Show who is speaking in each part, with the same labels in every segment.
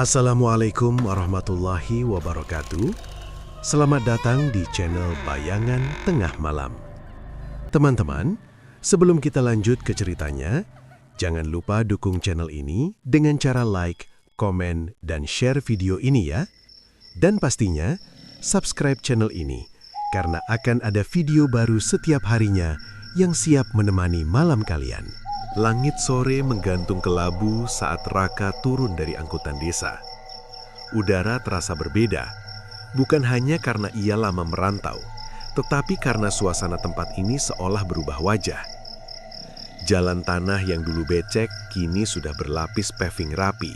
Speaker 1: Assalamualaikum warahmatullahi wabarakatuh. Selamat datang di channel Bayangan Tengah Malam. Teman-teman, sebelum kita lanjut ke ceritanya, jangan lupa dukung channel ini dengan cara like, komen, dan share video ini ya. Dan pastinya, subscribe channel ini karena akan ada video baru setiap harinya yang siap menemani malam kalian. Langit sore menggantung kelabu saat Raka turun dari angkutan desa. Udara terasa berbeda, bukan hanya karena ia lama merantau, tetapi karena suasana tempat ini seolah berubah wajah. Jalan tanah yang dulu becek kini sudah berlapis paving rapi.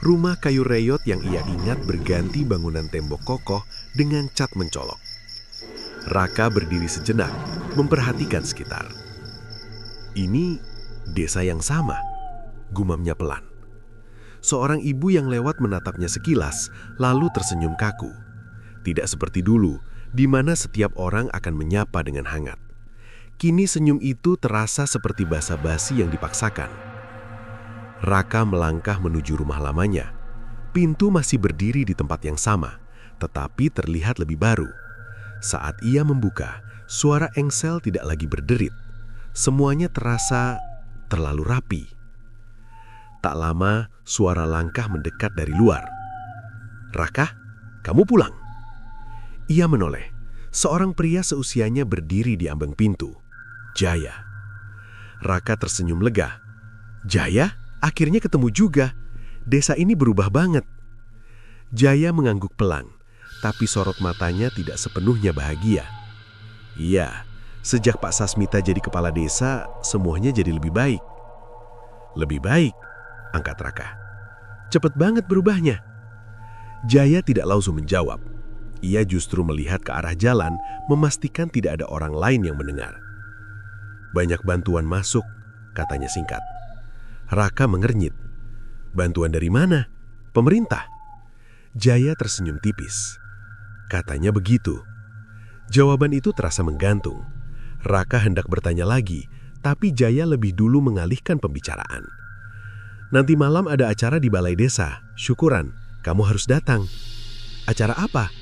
Speaker 1: Rumah kayu reyot yang ia ingat berganti bangunan tembok kokoh dengan cat mencolok. Raka berdiri sejenak, memperhatikan sekitar. Ini desa yang sama, gumamnya pelan. Seorang ibu yang lewat menatapnya sekilas, lalu tersenyum kaku. Tidak seperti dulu, di mana setiap orang akan menyapa dengan hangat. Kini senyum itu terasa seperti basa-basi yang dipaksakan. Raka melangkah menuju rumah lamanya. Pintu masih berdiri di tempat yang sama, tetapi terlihat lebih baru. Saat ia membuka, suara engsel tidak lagi berderit. Semuanya terasa terlalu rapi. Tak lama, suara langkah mendekat dari luar. "Raka, kamu pulang?" Ia menoleh. Seorang pria seusianya berdiri di ambang pintu. Jaya. Raka tersenyum lega. "Jaya, akhirnya ketemu juga. Desa ini berubah banget." Jaya mengangguk pelan, tapi sorot matanya tidak sepenuhnya bahagia. "Iya, sejak Pak Sasmita jadi kepala desa, semuanya jadi lebih baik." "Lebih baik?" angkat Raka. "Cepet banget berubahnya." Jaya tidak langsung menjawab. Ia justru melihat ke arah jalan, memastikan tidak ada orang lain yang mendengar. "Banyak bantuan masuk," katanya singkat. Raka mengernyit. "Bantuan dari mana? Pemerintah?" Jaya tersenyum tipis. "Katanya begitu." Jawaban itu terasa menggantung. Raka hendak bertanya lagi, tapi Jaya lebih dulu mengalihkan pembicaraan. "Nanti malam ada acara di balai desa, syukuran, kamu harus datang." "Acara apa?"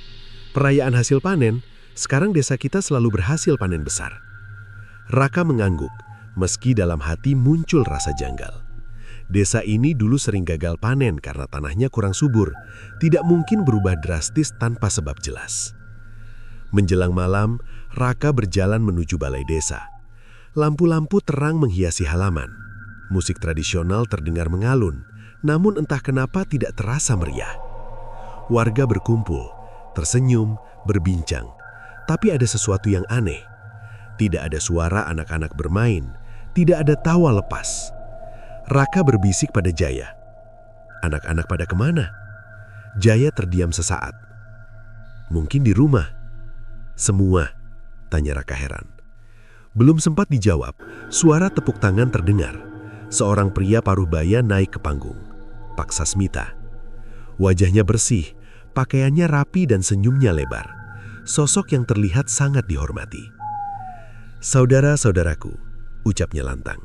Speaker 1: "Perayaan hasil panen. Sekarang desa kita selalu berhasil panen besar." Raka mengangguk, meski dalam hati muncul rasa janggal. Desa ini dulu sering gagal panen karena tanahnya kurang subur, tidak mungkin berubah drastis tanpa sebab jelas. Menjelang malam, Raka berjalan menuju balai desa. Lampu-lampu terang menghiasi halaman. Musik tradisional terdengar mengalun, namun entah kenapa tidak terasa meriah. Warga berkumpul, tersenyum, berbincang. Tapi ada sesuatu yang aneh. Tidak ada suara anak-anak bermain, tidak ada tawa lepas. Raka berbisik pada Jaya. "Anak-anak pada kemana?" Jaya terdiam sesaat. "Mungkin di rumah." "Semua?" tanya Raka heran. Belum sempat dijawab, suara tepuk tangan terdengar. Seorang pria paruh baya naik ke panggung. Pak Sasmita. Wajahnya bersih, pakaiannya rapi dan senyumnya lebar. Sosok yang terlihat sangat dihormati. "Saudara-saudaraku," ucapnya lantang.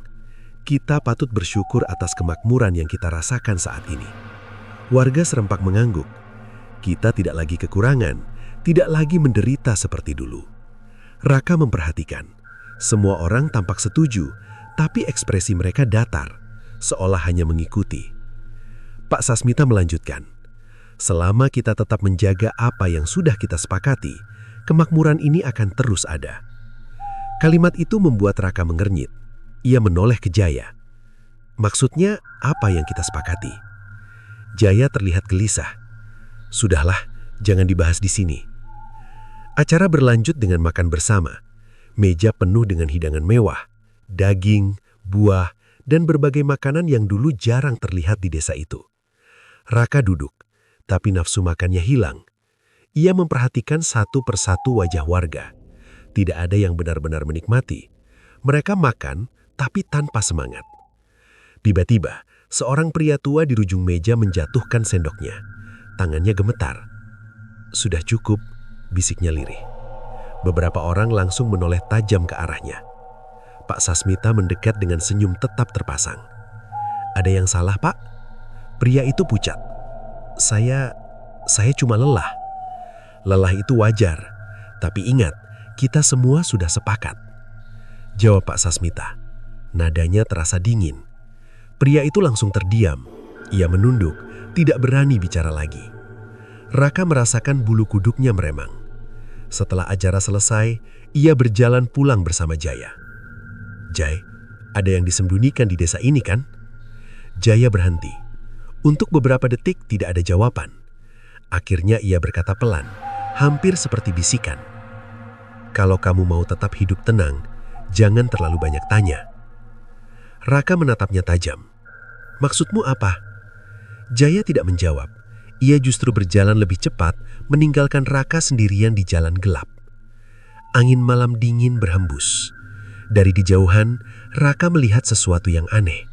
Speaker 1: "Kita patut bersyukur atas kemakmuran yang kita rasakan saat ini." Warga serempak mengangguk. Kita tidak lagi kekurangan, tidak lagi menderita seperti dulu. Raka memperhatikan. Semua orang tampak setuju, tapi ekspresi mereka datar, seolah hanya mengikuti. Pak Sasmita melanjutkan, "Selama kita tetap menjaga apa yang sudah kita sepakati, kemakmuran ini akan terus ada." Kalimat itu membuat Raka mengernyit. Ia menoleh ke Jaya. "Maksudnya apa yang kita sepakati?" Jaya terlihat gelisah. "Sudahlah, jangan dibahas di sini." Acara berlanjut dengan makan bersama. Meja penuh dengan hidangan mewah, daging, buah, dan berbagai makanan yang dulu jarang terlihat di desa itu. Raka duduk, tapi nafsu makannya hilang. Ia memperhatikan satu persatu wajah warga. Tidak ada yang benar-benar menikmati. Mereka makan, tapi tanpa semangat. Tiba-tiba, seorang pria tua di ujung meja menjatuhkan sendoknya. Tangannya gemetar. "Sudah cukup," bisiknya lirih. Beberapa orang langsung menoleh tajam ke arahnya. Pak Sasmita mendekat dengan senyum tetap terpasang. "Ada yang salah, Pak?" Pria itu pucat. Saya cuma lelah. Lelah itu wajar, tapi ingat, kita semua sudah sepakat. Jawab Pak Sasmita. Nadanya terasa dingin. Pria itu langsung terdiam. Ia menunduk, tidak berani bicara lagi. Raka merasakan bulu kuduknya meremang. Setelah acara selesai, ia berjalan pulang bersama Jaya. Jai, ada yang disembunyikan di desa ini kan? Jaya berhenti. Untuk beberapa detik tidak ada jawaban. Akhirnya ia berkata pelan, hampir seperti bisikan. Kalau kamu mau tetap hidup tenang, jangan terlalu banyak tanya. Raka menatapnya tajam. Maksudmu apa? Jaya tidak menjawab. Ia justru berjalan lebih cepat, meninggalkan Raka sendirian di jalan gelap. Angin malam dingin berhembus. Dari kejauhan, Raka melihat sesuatu yang aneh.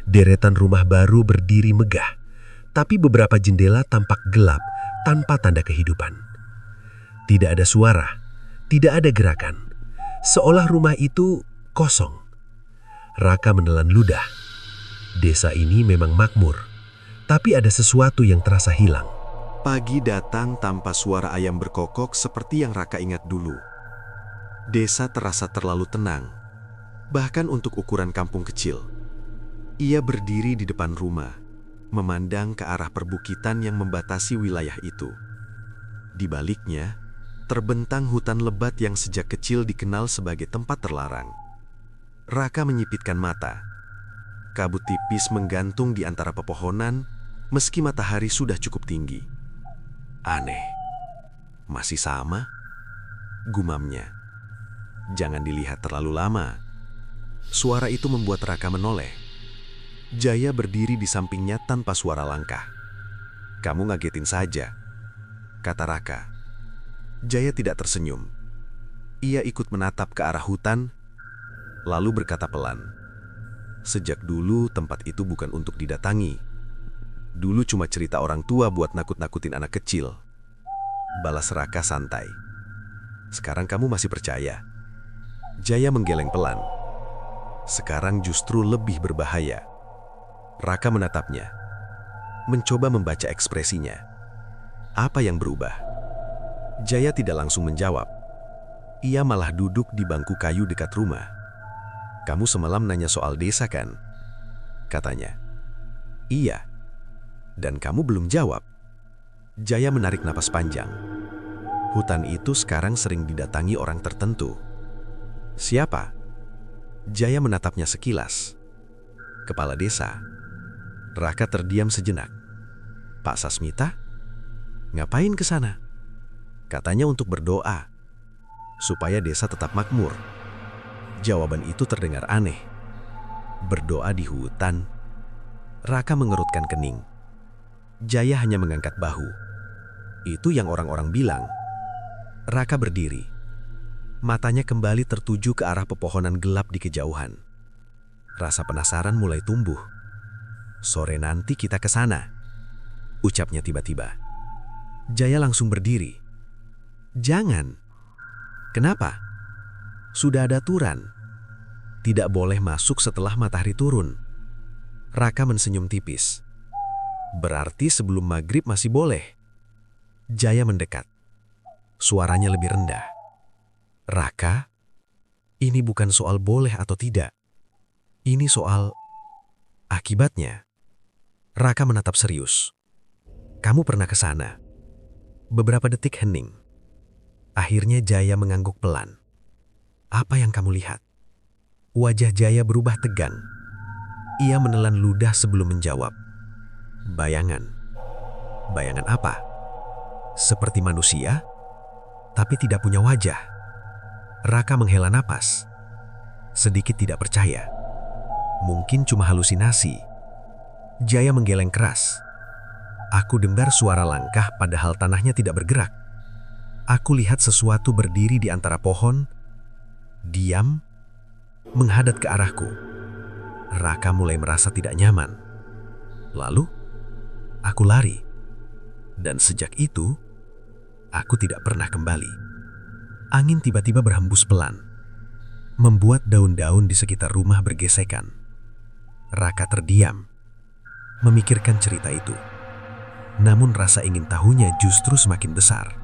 Speaker 1: Deretan rumah baru berdiri megah, tapi beberapa jendela tampak gelap tanpa tanda kehidupan. Tidak ada suara, tidak ada gerakan. Seolah rumah itu kosong. Raka menelan ludah. Desa ini memang makmur, tapi ada sesuatu yang terasa hilang. Pagi datang tanpa suara ayam berkokok seperti yang Raka ingat dulu. Desa terasa terlalu tenang, bahkan untuk ukuran kampung kecil. Ia berdiri di depan rumah, memandang ke arah perbukitan yang membatasi wilayah itu. Di baliknya, terbentang hutan lebat yang sejak kecil dikenal sebagai tempat terlarang. Raka menyipitkan mata. Kabut tipis menggantung di antara pepohonan, meski matahari sudah cukup tinggi. Aneh. Masih sama? Gumamnya. Jangan dilihat terlalu lama. Suara itu membuat Raka menoleh. Jaya berdiri di sampingnya tanpa suara langkah. Kamu ngagetin saja, kata Raka. Jaya tidak tersenyum. Ia ikut menatap ke arah hutan, lalu berkata pelan, sejak dulu tempat itu bukan untuk didatangi. Dulu cuma cerita orang tua buat nakut-nakutin anak kecil. Balas Raka santai. Sekarang kamu masih percaya? Jaya menggeleng pelan. Sekarang justru lebih berbahaya. Raka menatapnya, mencoba membaca ekspresinya. Apa yang berubah? Jaya tidak langsung menjawab. Ia malah duduk di bangku kayu dekat rumah. Kamu semalam nanya soal desa kan? Katanya. Iya. Dan kamu belum jawab. Jaya menarik napas panjang. Hutan itu sekarang sering didatangi orang tertentu. Siapa? Jaya menatapnya sekilas. Kepala desa. Raka terdiam sejenak. Pak Sasmita? Ngapain ke sana? Katanya untuk berdoa, supaya desa tetap makmur. Jawaban itu terdengar aneh. Berdoa di hutan. Raka mengerutkan kening. Jaya hanya mengangkat bahu. Itu yang orang-orang bilang. Raka berdiri. Matanya kembali tertuju ke arah pepohonan gelap di kejauhan. Rasa penasaran mulai tumbuh. Sore nanti kita ke sana, ucapnya tiba-tiba. Jaya langsung berdiri. Jangan. Kenapa? Sudah ada aturan. Tidak boleh masuk setelah matahari turun. Raka mensenyum tipis. Berarti sebelum maghrib masih boleh. Jaya mendekat. Suaranya lebih rendah. Raka, ini bukan soal boleh atau tidak. Ini soal akibatnya. Raka menatap serius. Kamu pernah ke sana? Beberapa detik hening. Akhirnya Jaya mengangguk pelan. Apa yang kamu lihat? Wajah Jaya berubah tegang. Ia menelan ludah sebelum menjawab. Bayangan. Bayangan apa? Seperti manusia, tapi tidak punya wajah. Raka menghela napas. Sedikit tidak percaya. Mungkin cuma halusinasi. Jaya menggeleng keras. Aku dengar suara langkah padahal tanahnya tidak bergerak. Aku lihat sesuatu berdiri di antara pohon, diam, menghadap ke arahku. Raka mulai merasa tidak nyaman. Lalu, aku lari. Dan sejak itu, aku tidak pernah kembali. Angin tiba-tiba berhembus pelan, membuat daun-daun di sekitar rumah bergesekan. Raka terdiam, memikirkan cerita itu. Namun rasa ingin tahunya justru semakin besar.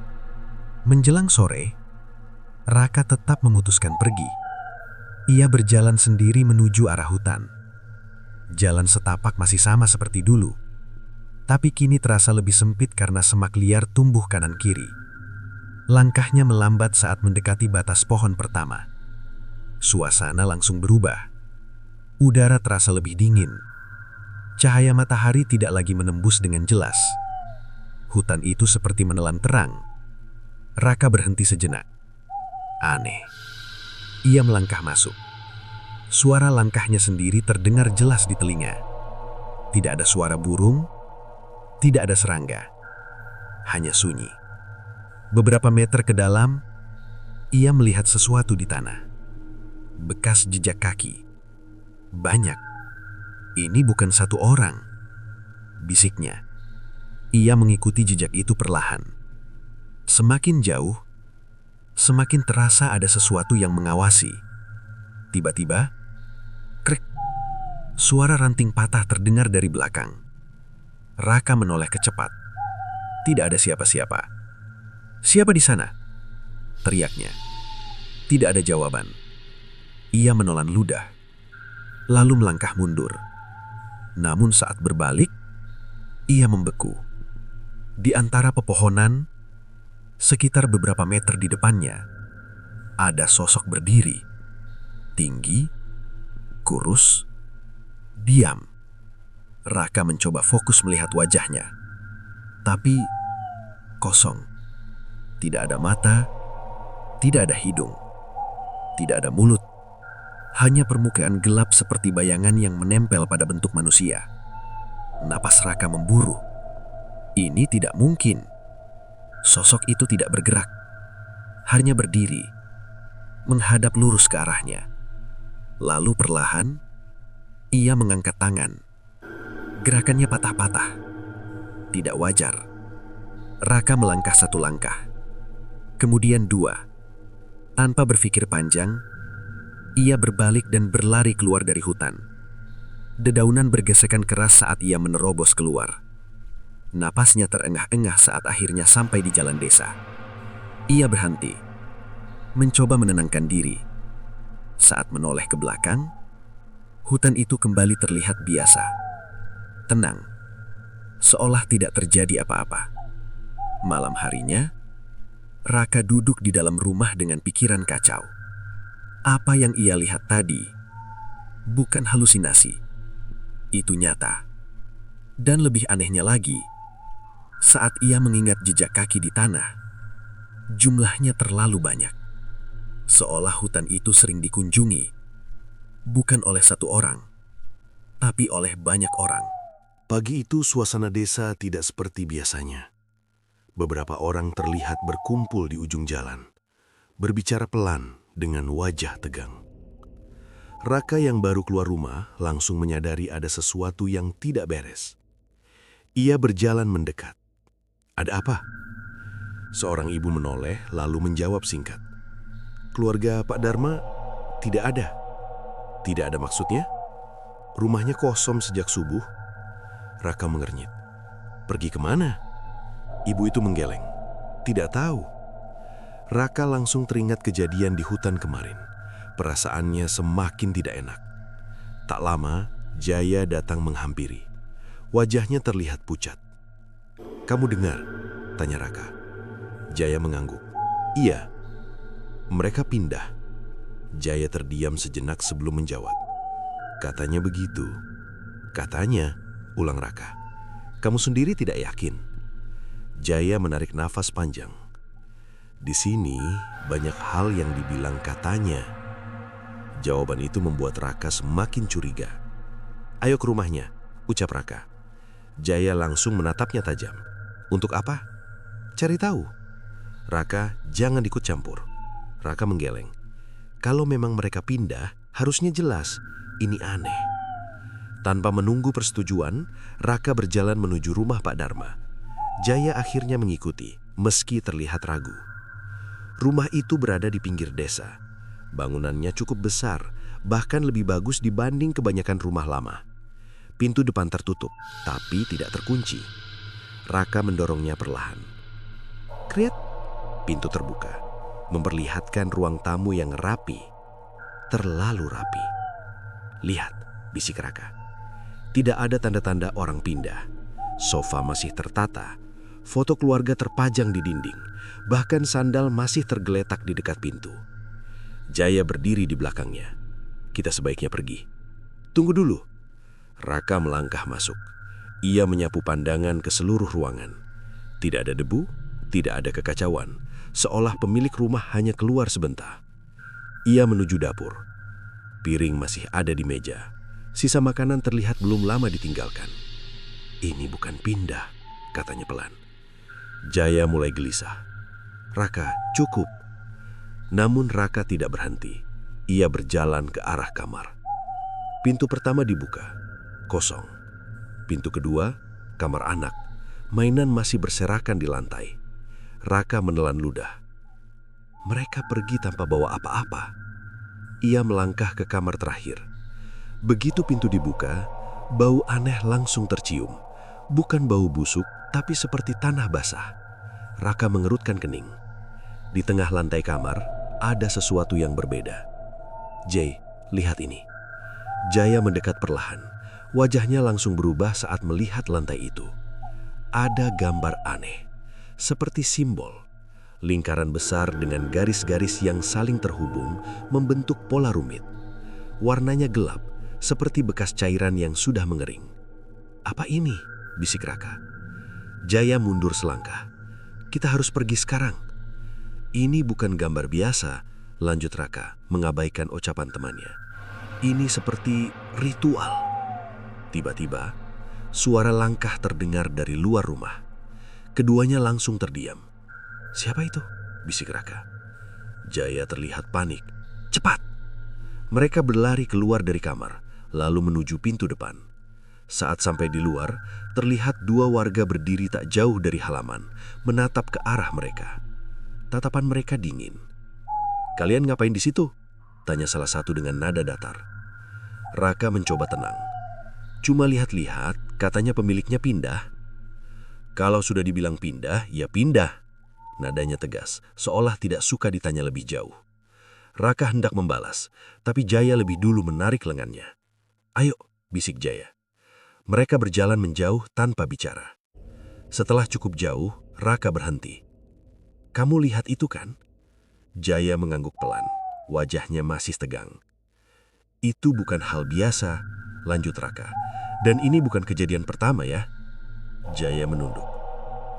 Speaker 1: Menjelang sore, Raka tetap memutuskan pergi. Ia berjalan sendiri menuju arah hutan. Jalan setapak masih sama seperti dulu, tapi kini terasa lebih sempit karena semak liar tumbuh kanan kiri. Langkahnya melambat saat mendekati batas pohon pertama. Suasana langsung berubah. Udara terasa lebih dingin. Cahaya matahari tidak lagi menembus dengan jelas. Hutan itu seperti menelan terang. Raka berhenti sejenak. Aneh. Ia melangkah masuk. Suara langkahnya sendiri terdengar jelas di telinga. Tidak ada suara burung, tidak ada serangga. Hanya sunyi. Beberapa meter ke dalam, ia melihat sesuatu di tanah. Bekas jejak kaki. Banyak. Ini bukan satu orang, bisiknya. Ia mengikuti jejak itu perlahan. Semakin jauh, semakin terasa ada sesuatu yang mengawasi. Tiba-tiba, krek, suara ranting patah terdengar dari belakang. Raka menoleh kecepat. Tidak ada siapa-siapa. "Siapa di sana?" teriaknya. Tidak ada jawaban. Ia menelan ludah, lalu melangkah mundur. Namun saat berbalik, ia membeku. Di antara pepohonan, sekitar beberapa meter di depannya, ada sosok berdiri. Tinggi, kurus, diam. Raka mencoba fokus melihat wajahnya. Tapi kosong. Tidak ada mata, tidak ada hidung, tidak ada mulut. Hanya permukaan gelap seperti bayangan yang menempel pada bentuk manusia. Napas Raka memburu. Ini tidak mungkin. Sosok itu tidak bergerak. Hanya berdiri, menghadap lurus ke arahnya. Lalu perlahan, ia mengangkat tangan. Gerakannya patah-patah. Tidak wajar. Raka melangkah satu langkah. Kemudian dua. Tanpa berpikir panjang, ia berbalik dan berlari keluar dari hutan. Dedaunan bergesekan keras saat ia menerobos keluar. Napasnya terengah-engah saat akhirnya sampai di jalan desa. Ia berhenti, mencoba menenangkan diri. Saat menoleh ke belakang, hutan itu kembali terlihat biasa. Tenang, seolah tidak terjadi apa-apa. Malam harinya, Raka duduk di dalam rumah dengan pikiran kacau. Apa yang ia lihat tadi bukan halusinasi. Itu nyata. Dan lebih anehnya lagi, saat ia mengingat jejak kaki di tanah, jumlahnya terlalu banyak. Seolah hutan itu sering dikunjungi, bukan oleh satu orang, tapi oleh banyak orang. Pagi itu suasana desa tidak seperti biasanya. Beberapa orang terlihat berkumpul di ujung jalan, berbicara pelan dengan wajah tegang. Raka yang baru keluar rumah langsung menyadari ada sesuatu yang tidak beres. Ia berjalan mendekat. "Ada apa?" Seorang ibu menoleh lalu menjawab singkat. "Keluarga Pak Dharma tidak ada." "Tidak ada maksudnya?" "Rumahnya kosong sejak subuh." Raka mengernyit. "Pergi kemana?" Ibu itu menggeleng. "Tidak tahu." Raka langsung teringat kejadian di hutan kemarin. Perasaannya semakin tidak enak. Tak lama, Jaya datang menghampiri. Wajahnya terlihat pucat. "Kamu dengar?" tanya Raka. Jaya mengangguk. "Iya." "Mereka pindah." Jaya terdiam sejenak sebelum menjawab. "Katanya begitu." "Katanya," ulang Raka. "Kamu sendiri tidak yakin?" Jaya menarik nafas panjang. "Di sini banyak hal yang dibilang katanya." Jawaban itu membuat Raka semakin curiga. "Ayo ke rumahnya," ucap Raka. Jaya langsung menatapnya tajam. "Untuk apa?" "Cari tahu." "Raka, jangan ikut campur." Raka menggeleng. Kalau memang mereka pindah, harusnya jelas. Ini aneh. Tanpa menunggu persetujuan, Raka berjalan menuju rumah Pak Dharma. Jaya akhirnya mengikuti, meski terlihat ragu. Rumah itu berada di pinggir desa. Bangunannya cukup besar, bahkan lebih bagus dibanding kebanyakan rumah lama. Pintu depan tertutup, tapi tidak terkunci. Raka mendorongnya perlahan. Kriat, pintu terbuka, memperlihatkan ruang tamu yang rapi. Terlalu rapi. Lihat, bisik Raka. Tidak ada tanda-tanda orang pindah. Sofa masih tertata. Foto keluarga terpajang di dinding. Bahkan sandal masih tergeletak di dekat pintu. Jaya berdiri di belakangnya. Kita sebaiknya pergi. Tunggu dulu. Raka melangkah masuk. Ia menyapu pandangan ke seluruh ruangan. Tidak ada debu, tidak ada kekacauan. Seolah pemilik rumah hanya keluar sebentar. Ia menuju dapur. Piring masih ada di meja. Sisa makanan terlihat belum lama ditinggalkan. Ini bukan pindah, katanya pelan. Jaya mulai gelisah. Raka, cukup. Namun Raka tidak berhenti. Ia berjalan ke arah kamar. Pintu pertama dibuka, kosong. Pintu kedua, kamar anak. Mainan masih berserakan di lantai. Raka menelan ludah. Mereka pergi tanpa bawa apa-apa. Ia melangkah ke kamar terakhir. Begitu pintu dibuka, bau aneh langsung tercium. Bukan bau busuk, tapi seperti tanah basah. Raka mengerutkan kening. Di tengah lantai kamar, ada sesuatu yang berbeda. Jay, lihat ini. Jaya mendekat perlahan. Wajahnya langsung berubah saat melihat lantai itu. Ada gambar aneh, seperti simbol. Lingkaran besar dengan garis-garis yang saling terhubung membentuk pola rumit. Warnanya gelap, seperti bekas cairan yang sudah mengering. Apa ini? Bisik Raka. Jaya mundur selangkah. Kita harus pergi sekarang. Ini bukan gambar biasa, lanjut Raka, mengabaikan ucapan temannya. Ini seperti ritual. Tiba-tiba, suara langkah terdengar dari luar rumah. Keduanya langsung terdiam. Siapa itu? Bisik Raka. Jaya terlihat panik. Cepat! Mereka berlari keluar dari kamar, lalu menuju pintu depan. Saat sampai di luar, terlihat dua warga berdiri tak jauh dari halaman, menatap ke arah mereka. Tatapan mereka dingin. Kalian ngapain di situ? Tanya salah satu dengan nada datar. Raka mencoba tenang. Cuma lihat-lihat, katanya pemiliknya pindah. Kalau sudah dibilang pindah, ya pindah. Nadanya tegas, seolah tidak suka ditanya lebih jauh. Raka hendak membalas, tapi Jaya lebih dulu menarik lengannya. Ayo, bisik Jaya. Mereka berjalan menjauh tanpa bicara. Setelah cukup jauh, Raka berhenti. Kamu lihat itu kan? Jaya mengangguk pelan, wajahnya masih tegang. Itu bukan hal biasa, lanjut Raka. Dan ini bukan kejadian pertama ya. Jaya menunduk.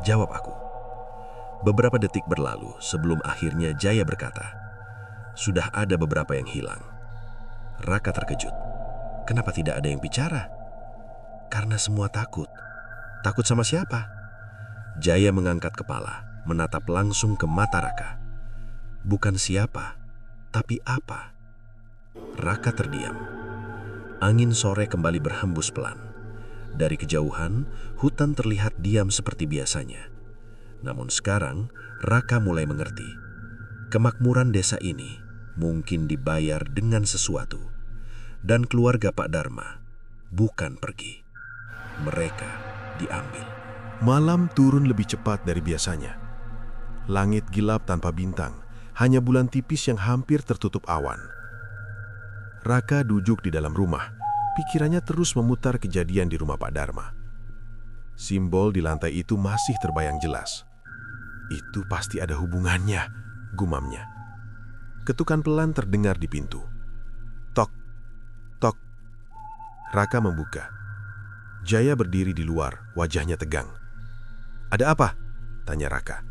Speaker 1: Jawab aku. Beberapa detik berlalu sebelum akhirnya Jaya berkata, sudah ada beberapa yang hilang. Raka terkejut. Kenapa tidak ada yang bicara? Karena semua takut. Takut sama siapa? Jaya mengangkat kepala, menatap langsung ke mata Raka. Bukan siapa, tapi apa? Raka terdiam. Angin sore kembali berhembus pelan. Dari kejauhan, hutan terlihat diam seperti biasanya. Namun sekarang, Raka mulai mengerti. Kemakmuran desa ini mungkin dibayar dengan sesuatu. Dan keluarga Pak Dharma bukan pergi. Mereka diambil. Malam turun lebih cepat dari biasanya. Langit gelap tanpa bintang, hanya bulan tipis yang hampir tertutup awan. Raka duduk di dalam rumah. Pikirannya terus memutar kejadian di rumah Pak Dharma. Simbol di lantai itu masih terbayang jelas. Itu pasti ada hubungannya, gumamnya. Ketukan pelan terdengar di pintu. Tok, tok. Raka membuka. Jaya berdiri di luar, wajahnya tegang. Ada apa? Tanya Raka.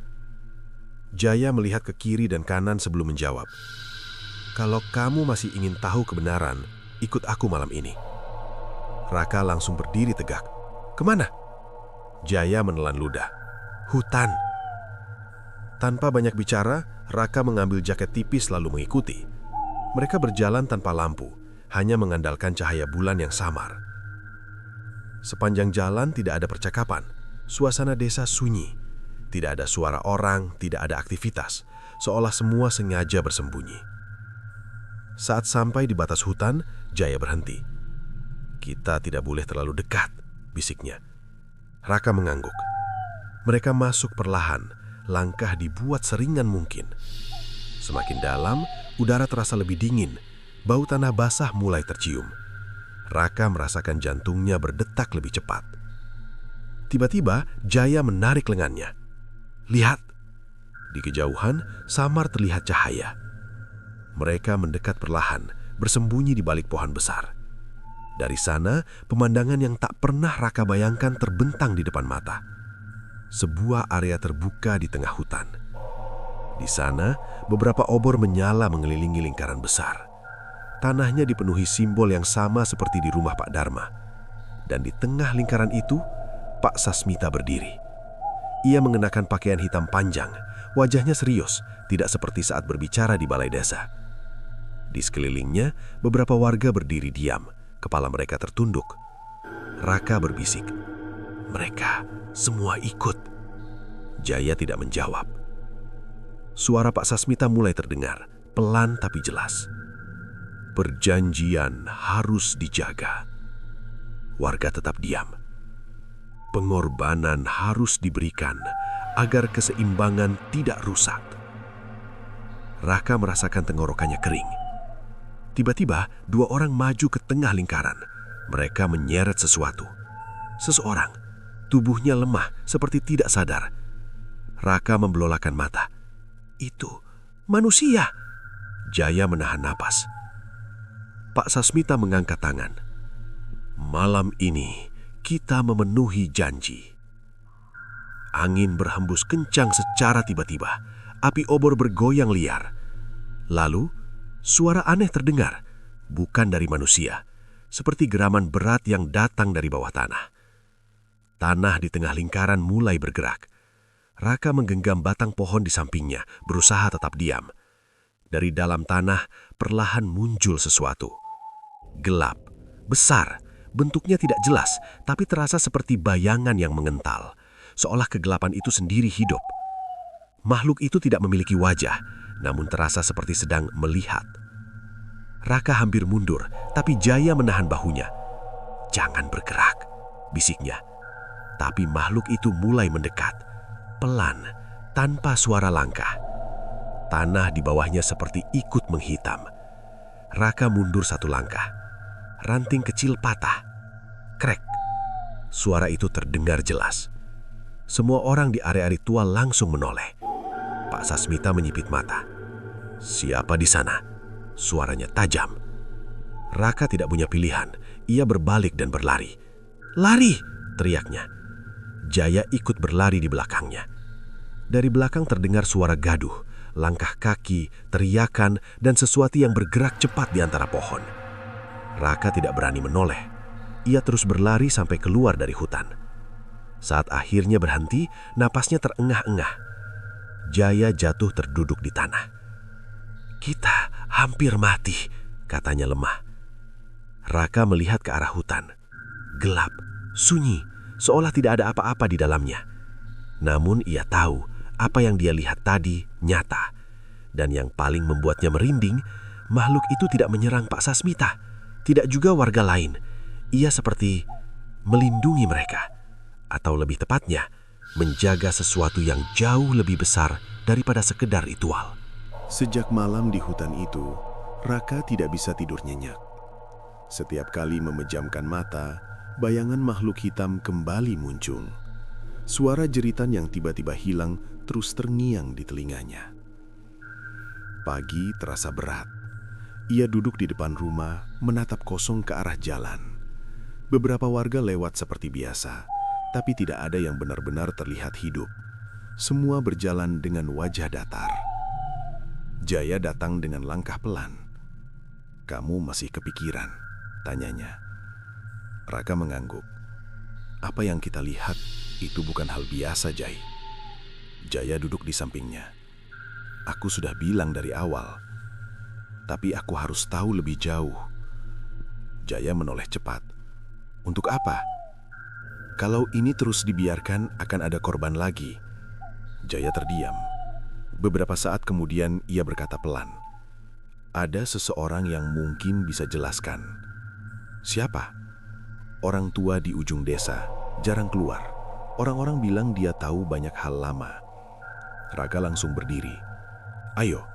Speaker 1: Jaya melihat ke kiri dan kanan sebelum menjawab. Kalau kamu masih ingin tahu kebenaran, ikut aku malam ini. Raka langsung berdiri tegak. Kemana? Jaya menelan ludah. Hutan. Tanpa banyak bicara, Raka mengambil jaket tipis lalu mengikuti. Mereka berjalan tanpa lampu, hanya mengandalkan cahaya bulan yang samar. Sepanjang jalan tidak ada percakapan. Suasana desa sunyi. Tidak ada suara orang, tidak ada aktivitas. Seolah semua sengaja bersembunyi. Saat sampai di batas hutan, Jaya berhenti. Kita tidak boleh terlalu dekat, bisiknya. Raka mengangguk. Mereka masuk perlahan, langkah dibuat seringan mungkin. Semakin dalam, udara terasa lebih dingin, bau tanah basah mulai tercium. Raka merasakan jantungnya berdetak lebih cepat. Tiba-tiba, Jaya menarik lengannya. Lihat! Di kejauhan, samar terlihat cahaya. Mereka mendekat perlahan, bersembunyi di balik pohon besar. Dari sana, pemandangan yang tak pernah Raka bayangkan terbentang di depan mata. Sebuah area terbuka di tengah hutan. Di sana, beberapa obor menyala mengelilingi lingkaran besar. Tanahnya dipenuhi simbol yang sama seperti di rumah Pak Dharma. Dan di tengah lingkaran itu, Pak Sasmita berdiri. Ia mengenakan pakaian hitam panjang, wajahnya serius, tidak seperti saat berbicara di balai desa. Di sekelilingnya, beberapa warga berdiri diam, kepala mereka tertunduk. Raka berbisik, "Mereka semua ikut." Jaya tidak menjawab. Suara Pak Sasmita mulai terdengar, pelan tapi jelas. Perjanjian harus dijaga. Warga tetap diam. Pengorbanan harus diberikan agar keseimbangan tidak rusak. Raka merasakan tenggorokannya kering. Tiba-tiba, dua orang maju ke tengah lingkaran. Mereka menyeret sesuatu. Seseorang, tubuhnya lemah seperti tidak sadar. Raka membelolakan mata. Itu manusia. Jaya menahan napas. Pak Sasmita mengangkat tangan. Malam ini kita memenuhi janji. Angin berhembus kencang secara tiba-tiba. Api obor bergoyang liar. Lalu, suara aneh terdengar. Bukan dari manusia. Seperti geraman berat yang datang dari bawah tanah. Tanah di tengah lingkaran mulai bergerak. Raka menggenggam batang pohon di sampingnya, berusaha tetap diam. Dari dalam tanah, perlahan muncul sesuatu. Gelap, besar, bentuknya tidak jelas, tapi terasa seperti bayangan yang mengental, seolah kegelapan itu sendiri hidup. Makhluk itu tidak memiliki wajah, namun terasa seperti sedang melihat. Raka hampir mundur, tapi Jaya menahan bahunya. "Jangan bergerak," bisiknya. Tapi makhluk itu mulai mendekat, pelan, tanpa suara langkah. Tanah di bawahnya seperti ikut menghitam. Raka mundur satu langkah. Ranting kecil patah. Krek. Suara itu terdengar jelas. Semua orang di area ritual langsung menoleh. Pak Sasmita menyipit mata. "Siapa di sana?" Suaranya tajam. Raka tidak punya pilihan. Ia berbalik dan berlari. "Lari!" teriaknya. Jaya ikut berlari di belakangnya. Dari belakang terdengar suara gaduh, langkah kaki, teriakan, dan sesuatu yang bergerak cepat di antara pohon. Raka tidak berani menoleh. Ia terus berlari sampai keluar dari hutan. Saat akhirnya berhenti, napasnya terengah-engah. Jaya jatuh terduduk di tanah. "Kita hampir mati," katanya lemah. Raka melihat ke arah hutan. Gelap, sunyi, seolah tidak ada apa-apa di dalamnya. Namun ia tahu apa yang dia lihat tadi nyata. Dan yang paling membuatnya merinding, makhluk itu tidak menyerang Pak Sasmita, tidak juga warga lain. Ia seperti melindungi mereka. Atau lebih tepatnya, menjaga sesuatu yang jauh lebih besar daripada sekedar ritual.
Speaker 2: Sejak malam di hutan itu, Raka tidak bisa tidur nyenyak. Setiap kali memejamkan mata, bayangan makhluk hitam kembali muncul. Suara jeritan yang tiba-tiba hilang terus terngiang di telinganya. Pagi terasa berat. Ia duduk di depan rumah, menatap kosong ke arah jalan. Beberapa warga lewat seperti biasa, tapi tidak ada yang benar-benar terlihat hidup. Semua berjalan dengan wajah datar. Jaya datang dengan langkah pelan. "Kamu masih kepikiran?" tanyanya. Raka mengangguk. "Apa yang kita lihat itu bukan hal biasa, Jai." Jaya duduk di sampingnya. "Aku sudah bilang dari awal, tapi aku harus tahu lebih jauh." Jaya menoleh cepat. "Untuk apa? Kalau ini terus dibiarkan akan ada korban lagi." Jaya terdiam. Beberapa saat kemudian ia berkata pelan, "Ada seseorang yang mungkin bisa jelaskan." "Siapa?" "Orang tua di ujung desa, jarang keluar. Orang-orang bilang dia tahu banyak hal lama. Raka langsung berdiri. Ayo.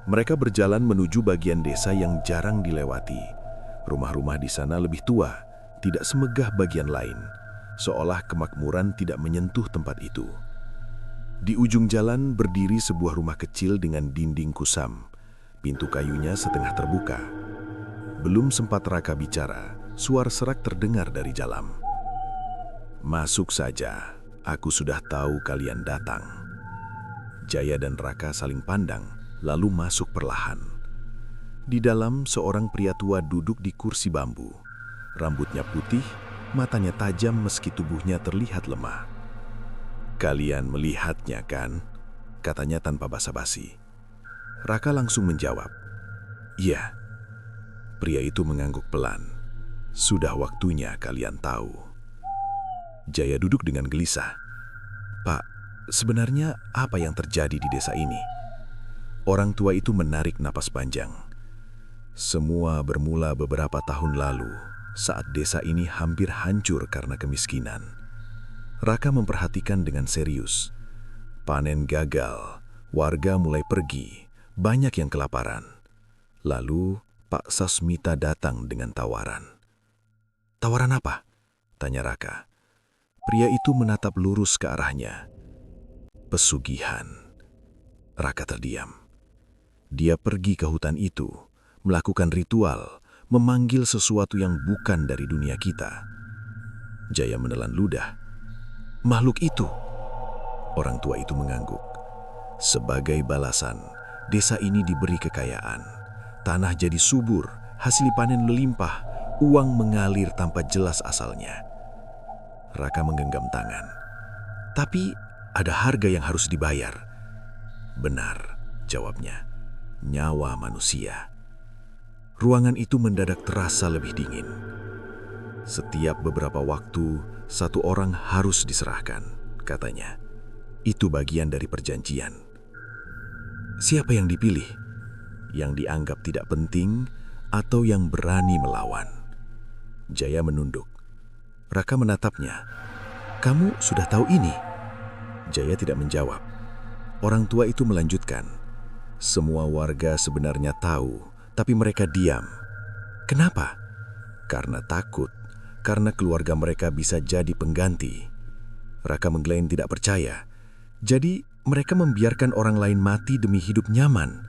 Speaker 2: Mereka berjalan menuju bagian desa yang jarang dilewati. Rumah-rumah di sana lebih tua, tidak semegah bagian lain, seolah kemakmuran tidak menyentuh tempat itu. Di ujung jalan berdiri sebuah rumah kecil dengan dinding kusam. Pintu kayunya setengah terbuka. Belum sempat Raka bicara, suara serak terdengar dari dalam. Masuk saja, aku sudah tahu kalian datang. Jaya dan Raka saling pandang, lalu masuk perlahan. Di dalam seorang pria tua duduk di kursi bambu. Rambutnya putih, matanya tajam meski tubuhnya terlihat lemah. Kalian melihatnya kan? Katanya tanpa basa-basi. Raka langsung menjawab. Iya. Pria itu mengangguk pelan. Sudah waktunya kalian tahu. Jaya duduk dengan gelisah. Pak, sebenarnya apa yang terjadi di desa ini? Orang tua itu menarik napas panjang. Semua bermula beberapa tahun lalu, saat desa ini hampir hancur karena kemiskinan. Raka memperhatikan dengan serius. Panen gagal, warga mulai pergi, banyak yang kelaparan. Lalu Pak Sasmita datang dengan tawaran. Tawaran apa? Tanya Raka. Pria itu menatap lurus ke arahnya. Pesugihan. Raka terdiam. Dia pergi ke hutan itu, melakukan ritual, memanggil sesuatu yang bukan dari dunia kita. Jaya menelan ludah. Makhluk itu. Orang tua itu mengangguk. Sebagai balasan, desa ini diberi kekayaan. Tanah jadi subur, hasil panen melimpah, uang mengalir tanpa jelas asalnya. Raka menggenggam tangan. Tapi ada harga yang harus dibayar. Benar, jawabnya. Nyawa manusia. Ruangan itu mendadak terasa lebih dingin. Setiap beberapa waktu, satu orang harus diserahkan, katanya. Itu bagian dari perjanjian. Siapa yang dipilih? Yang dianggap tidak penting atau yang berani melawan? Jaya menunduk. Raka menatapnya. Kamu sudah tahu ini? Jaya tidak menjawab. Orang tua itu melanjutkan. Semua warga sebenarnya tahu, tapi mereka diam. Kenapa? Karena takut. Karena keluarga mereka bisa jadi pengganti. Raka mengklaim tidak percaya. Jadi mereka membiarkan orang lain mati demi hidup nyaman.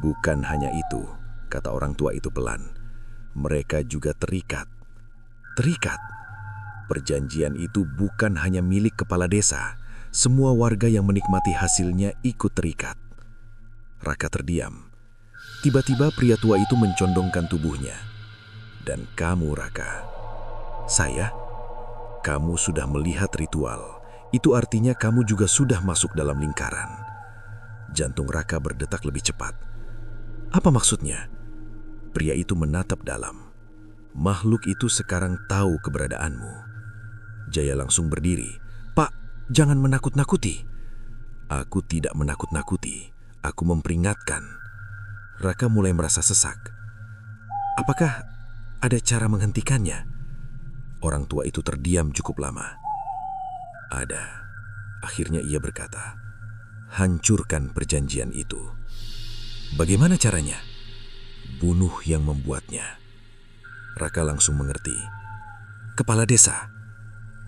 Speaker 2: Bukan hanya itu, kata orang tua itu pelan. Mereka juga terikat. Terikat. Perjanjian itu bukan hanya milik kepala desa. Semua warga yang menikmati hasilnya ikut terikat. Raka terdiam. Tiba-tiba pria tua itu mencondongkan tubuhnya. Dan kamu, Raka. Saya? Kamu sudah melihat ritual. Itu artinya kamu juga sudah masuk dalam lingkaran. Jantung Raka berdetak lebih cepat. Apa maksudnya? Pria itu menatap dalam. Makhluk itu sekarang tahu keberadaanmu. Jaya langsung berdiri. Pak, jangan menakut-nakuti. Aku tidak menakut-nakuti. Aku memperingatkan. Raka mulai merasa sesak. Apakah ada cara menghentikannya? Orang tua itu terdiam cukup lama. Ada. Akhirnya ia berkata, hancurkan perjanjian itu. Bagaimana caranya? Bunuh yang membuatnya. Raka langsung mengerti. Kepala desa.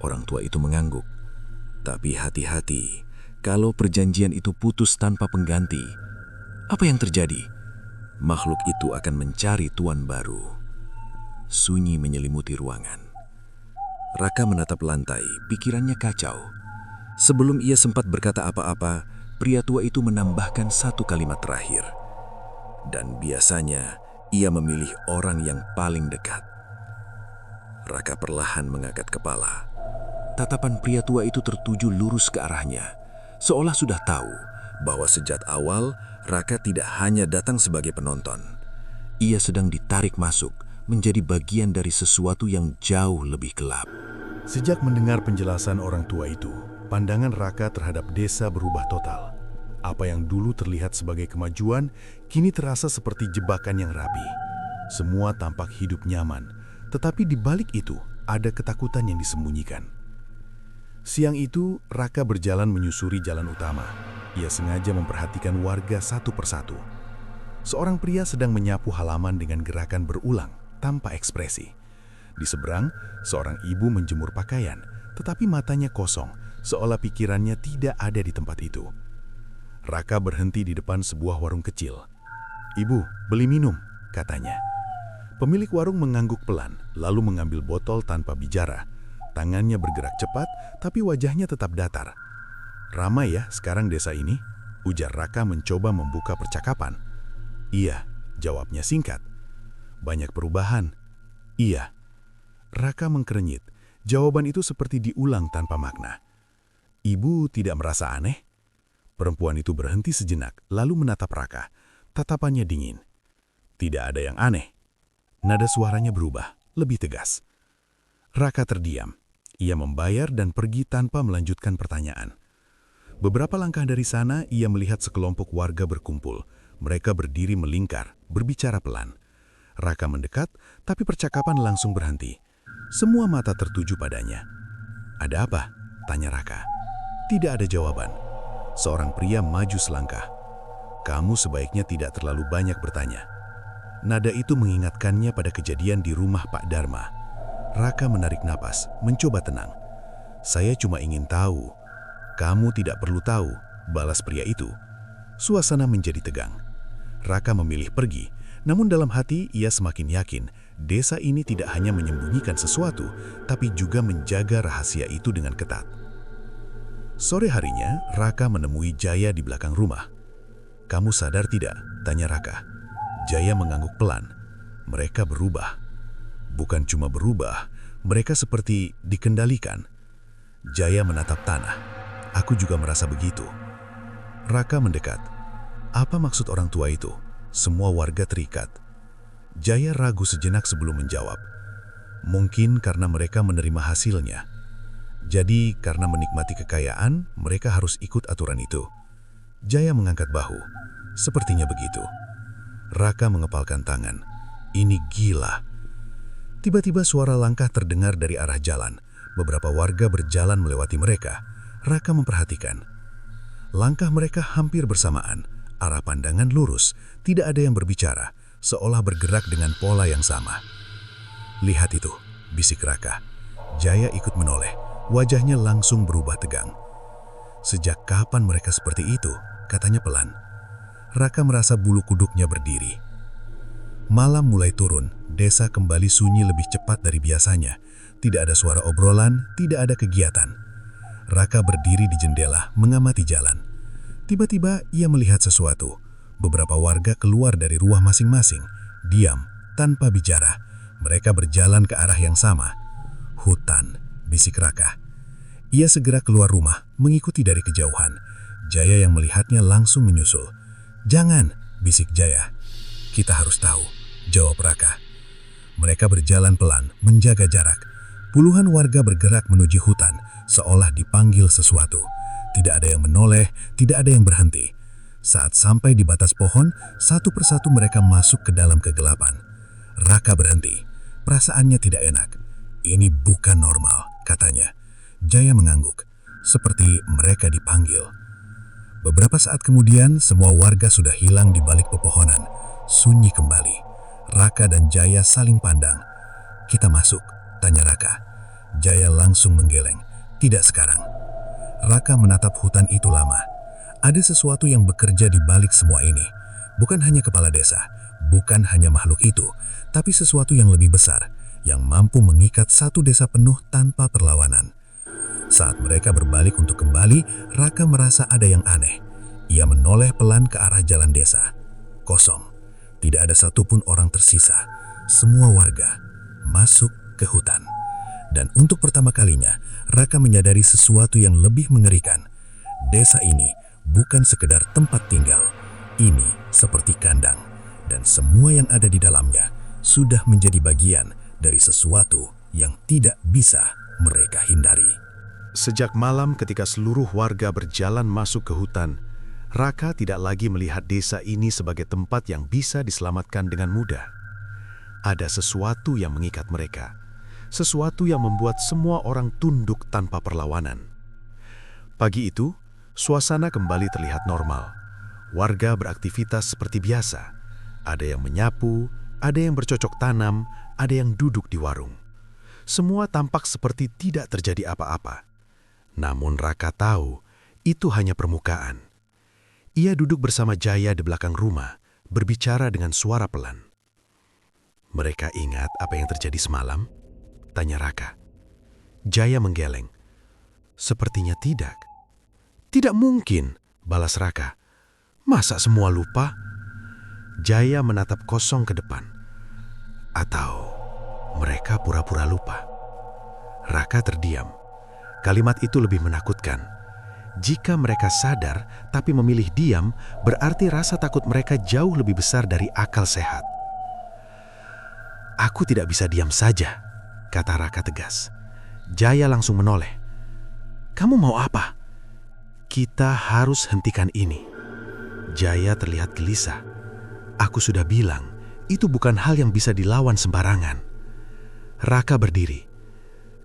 Speaker 2: Orang tua itu mengangguk. Tapi hati-hati, kalau perjanjian itu putus tanpa pengganti, apa yang terjadi? Makhluk itu akan mencari tuan baru. Sunyi menyelimuti ruangan. Raka menatap lantai, pikirannya kacau. Sebelum ia sempat berkata apa-apa, pria tua itu menambahkan satu kalimat terakhir. Dan biasanya, ia memilih orang yang paling dekat. Raka perlahan mengangkat kepala. Tatapan pria tua itu tertuju lurus ke arahnya, seolah sudah tahu bahwa sejak awal Raka tidak hanya datang sebagai penonton. Ia sedang ditarik masuk menjadi bagian dari sesuatu yang jauh lebih gelap.
Speaker 3: Sejak mendengar penjelasan orang tua itu, pandangan Raka terhadap desa berubah total. Apa yang dulu terlihat sebagai kemajuan, kini terasa seperti jebakan yang rapi. Semua tampak hidup nyaman, tetapi di balik itu ada ketakutan yang disembunyikan. Siang itu, Raka berjalan menyusuri jalan utama. Ia sengaja memperhatikan warga satu persatu. Seorang pria sedang menyapu halaman dengan gerakan berulang, tanpa ekspresi. Di seberang, seorang ibu menjemur pakaian, tetapi matanya kosong, seolah pikirannya tidak ada di tempat itu. Raka berhenti di depan sebuah warung kecil. "Ibu, beli minum," katanya. Pemilik warung mengangguk pelan, lalu mengambil botol tanpa bicara. Tangannya bergerak cepat, tapi wajahnya tetap datar. "Ramai ya sekarang desa ini?" ujar Raka mencoba membuka percakapan. "Iya," jawabnya singkat. "Banyak perubahan?" "Iya." Raka mengkerenyit. Jawaban itu seperti diulang tanpa makna. "Ibu tidak merasa aneh?" Perempuan itu berhenti sejenak, lalu menatap Raka. Tatapannya dingin. "Tidak ada yang aneh." Nada suaranya berubah, lebih tegas. Raka terdiam. Ia membayar dan pergi tanpa melanjutkan pertanyaan. Beberapa langkah dari sana, ia melihat sekelompok warga berkumpul. Mereka berdiri melingkar, berbicara pelan. Raka mendekat, tapi percakapan langsung berhenti. Semua mata tertuju padanya. "Ada apa?" tanya Raka. Tidak ada jawaban. Seorang pria maju selangkah. "Kamu sebaiknya tidak terlalu banyak bertanya." Nada itu mengingatkannya pada kejadian di rumah Pak Dharma. Raka menarik napas, mencoba tenang. "Saya cuma ingin tahu." "Kamu tidak perlu tahu," balas pria itu. Suasana menjadi tegang. Raka memilih pergi, namun dalam hati ia semakin yakin desa ini tidak hanya menyembunyikan sesuatu, tapi juga menjaga rahasia itu dengan ketat. Sore harinya, Raka menemui Jaya di belakang rumah. "Kamu sadar tidak?" tanya Raka. Jaya mengangguk pelan. "Mereka berubah." "Bukan cuma berubah, mereka seperti dikendalikan." Jaya menatap tanah. "Aku juga merasa begitu." Raka mendekat. "Apa maksud orang tua itu?" Semua warga terikat. Jaya ragu sejenak sebelum menjawab. "Mungkin karena mereka menerima hasilnya. Jadi karena menikmati kekayaan, mereka harus ikut aturan itu." Jaya mengangkat bahu. "Sepertinya begitu." Raka mengepalkan tangan. Ini gila. Tiba-tiba suara langkah terdengar dari arah jalan. Beberapa warga berjalan melewati mereka. Raka memperhatikan. Langkah mereka hampir bersamaan. Arah pandangan lurus. Tidak ada yang berbicara, seolah bergerak dengan pola yang sama. "Lihat itu," bisik Raka. Jaya ikut menoleh. Wajahnya langsung berubah tegang. "Sejak kapan mereka seperti itu?" katanya pelan. Raka merasa bulu kuduknya berdiri. Malam mulai turun, desa kembali sunyi lebih cepat dari biasanya. Tidak ada suara obrolan, tidak ada kegiatan. Raka berdiri di jendela, mengamati jalan. Tiba-tiba ia melihat sesuatu. Beberapa warga keluar dari rumah masing-masing, diam, tanpa bicara. Mereka berjalan ke arah yang sama. "Hutan," bisik Raka. Ia segera keluar rumah, mengikuti dari kejauhan. Jaya yang melihatnya langsung menyusul. "Jangan," bisik Jaya. "Kita harus tahu," jawab Raka. Mereka berjalan pelan, menjaga jarak. Puluhan warga bergerak menuju hutan, seolah dipanggil sesuatu. Tidak ada yang menoleh, tidak ada yang berhenti. Saat sampai di batas pohon, satu persatu mereka masuk ke dalam kegelapan. Raka berhenti. Perasaannya tidak enak. "Ini bukan normal," katanya. Jaya mengangguk, seperti mereka dipanggil. Beberapa saat kemudian, semua warga sudah hilang di balik pepohonan. Sunyi kembali. Raka dan Jaya saling pandang. "Kita masuk?" tanya Raka. Jaya langsung menggeleng. "Tidak sekarang." Raka menatap hutan itu lama. Ada sesuatu yang bekerja di balik semua ini. Bukan hanya kepala desa, bukan hanya makhluk itu, tapi sesuatu yang lebih besar, yang mampu mengikat satu desa penuh tanpa perlawanan. Saat mereka berbalik untuk kembali, Raka merasa ada yang aneh. Ia menoleh pelan ke arah jalan desa. Kosong. Tidak ada satupun orang tersisa. Semua warga masuk ke hutan. Dan untuk pertama kalinya, Raka menyadari sesuatu yang lebih mengerikan. Desa ini bukan sekedar tempat tinggal. Ini seperti kandang. Dan semua yang ada di dalamnya sudah menjadi bagian dari sesuatu yang tidak bisa mereka hindari.
Speaker 1: Sejak malam ketika seluruh warga berjalan masuk ke hutan, Raka tidak lagi melihat desa ini sebagai tempat yang bisa diselamatkan dengan mudah. Ada sesuatu yang mengikat mereka, sesuatu yang membuat semua orang tunduk tanpa perlawanan.
Speaker 3: Pagi itu, suasana kembali terlihat normal. Warga beraktivitas seperti biasa. Ada yang menyapu, ada yang bercocok tanam, ada yang duduk di warung. Semua tampak seperti tidak terjadi apa-apa. Namun Raka tahu, itu hanya permukaan. Ia duduk bersama Jaya di belakang rumah, berbicara dengan suara pelan. "Mereka ingat apa yang terjadi semalam?" tanya Raka. Jaya menggeleng. "Sepertinya tidak." "Tidak mungkin," balas Raka. "Masa semua lupa?" Jaya menatap kosong ke depan. "Atau mereka pura-pura lupa?" Raka terdiam. Kalimat itu lebih menakutkan. Jika mereka sadar tapi memilih diam, berarti rasa takut mereka jauh lebih besar dari akal sehat. "Aku tidak bisa diam saja," kata Raka tegas. Jaya langsung menoleh. "Kamu mau apa?" "Kita harus hentikan ini." Jaya terlihat gelisah. "Aku sudah bilang, itu bukan hal yang bisa dilawan sembarangan." Raka berdiri.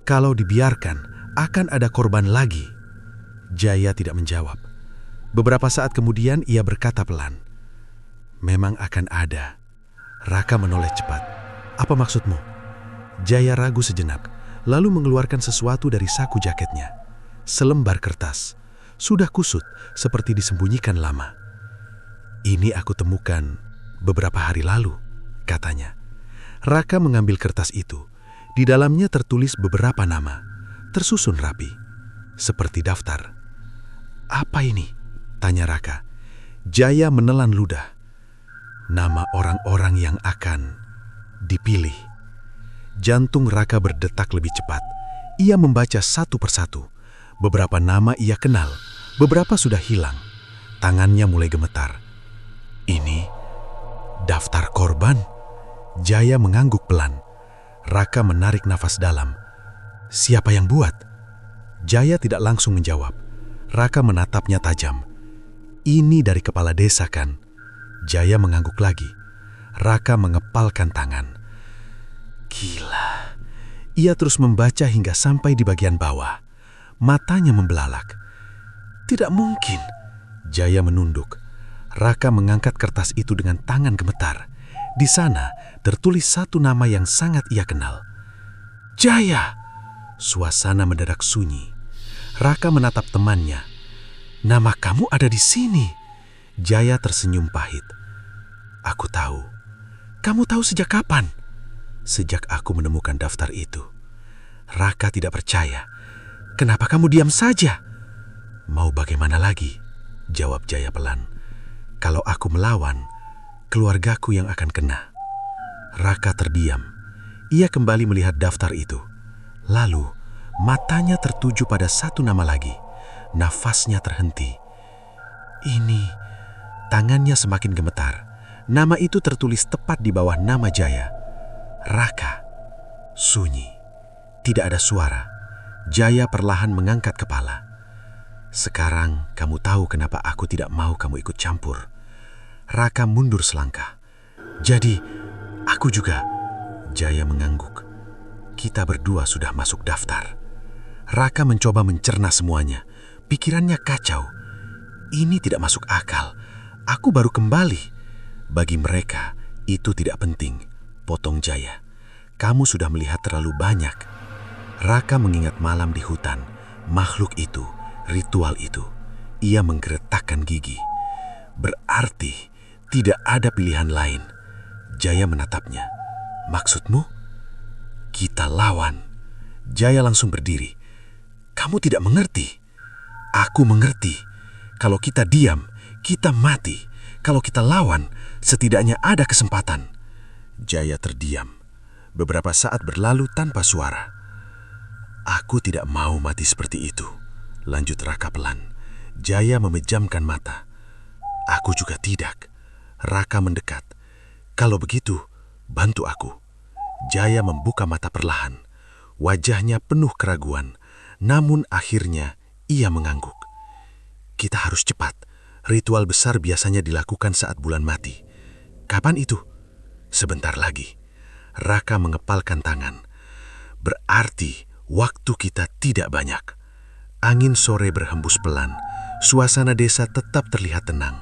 Speaker 3: "Kalau dibiarkan, akan ada korban lagi." Jaya tidak menjawab. Beberapa saat kemudian ia berkata pelan, "Memang akan ada." Raka menoleh cepat. "Apa maksudmu?" Jaya ragu sejenak, lalu mengeluarkan sesuatu dari saku jaketnya. Selembar kertas. Sudah kusut, seperti disembunyikan lama. "Ini aku temukan beberapa hari lalu," katanya. Raka mengambil kertas itu. Di dalamnya tertulis beberapa nama, tersusun rapi, seperti daftar. "Apa ini?" tanya Raka. Jaya menelan ludah. "Nama orang-orang yang akan dipilih." Jantung Raka berdetak lebih cepat. Ia membaca satu persatu. Beberapa nama ia kenal, beberapa sudah hilang. Tangannya mulai gemetar. "Ini daftar korban?" Jaya mengangguk pelan. Raka menarik nafas dalam. "Siapa yang buat?" Jaya tidak langsung menjawab. Raka menatapnya tajam. "Ini dari kepala desa kan?" Jaya mengangguk lagi. Raka mengepalkan tangan. Gila. Ia terus membaca hingga sampai di bagian bawah. Matanya membelalak. "Tidak mungkin." Jaya menunduk. Raka mengangkat kertas itu dengan tangan gemetar. Di sana tertulis satu nama yang sangat ia kenal. "Jaya!" Suasana mendadak sunyi. Raka menatap temannya. "Nama kamu ada di sini." Jaya tersenyum pahit. "Aku tahu." "Kamu tahu sejak kapan?" "Sejak aku menemukan daftar itu." Raka tidak percaya. "Kenapa kamu diam saja?" "Mau bagaimana lagi?" jawab Jaya pelan. "Kalau aku melawan, keluargaku yang akan kena." Raka terdiam. Ia kembali melihat daftar itu. Lalu, matanya tertuju pada satu nama lagi. Nafasnya terhenti. Ini, tangannya semakin gemetar. Nama itu tertulis tepat di bawah nama Jaya. Raka. Sunyi. Tidak ada suara. Jaya perlahan mengangkat kepala. "Sekarang kamu tahu kenapa aku tidak mau kamu ikut campur." Raka mundur selangkah. "Jadi, aku juga." Jaya mengangguk. "Kita berdua sudah masuk daftar." Raka mencoba mencerna semuanya. Pikirannya kacau. Ini tidak masuk akal. Aku baru kembali. "Bagi mereka, itu tidak penting," potong Jaya. "Kamu sudah melihat terlalu banyak." Raka mengingat malam di hutan, makhluk itu, ritual itu. Ia menggeretakkan gigi. "Berarti tidak ada pilihan lain." Jaya menatapnya. "Maksudmu?" "Kita lawan." Jaya langsung berdiri. "Kamu tidak mengerti." "Aku mengerti. Kalau kita diam, kita mati. Kalau kita lawan, setidaknya ada kesempatan." Jaya terdiam. Beberapa saat berlalu tanpa suara. "Aku tidak mau mati seperti itu," lanjut Raka pelan. Jaya memejamkan mata. "Aku juga tidak." Raka mendekat. "Kalau begitu, bantu aku." Jaya membuka mata perlahan. Wajahnya penuh keraguan. Namun akhirnya ia mengangguk. "Kita harus cepat. Ritual besar biasanya dilakukan saat bulan mati." "Kapan itu?" "Sebentar lagi." Raka mengepalkan tangan. "Berarti waktu kita tidak banyak."
Speaker 1: Angin sore berhembus pelan. Suasana desa tetap terlihat tenang.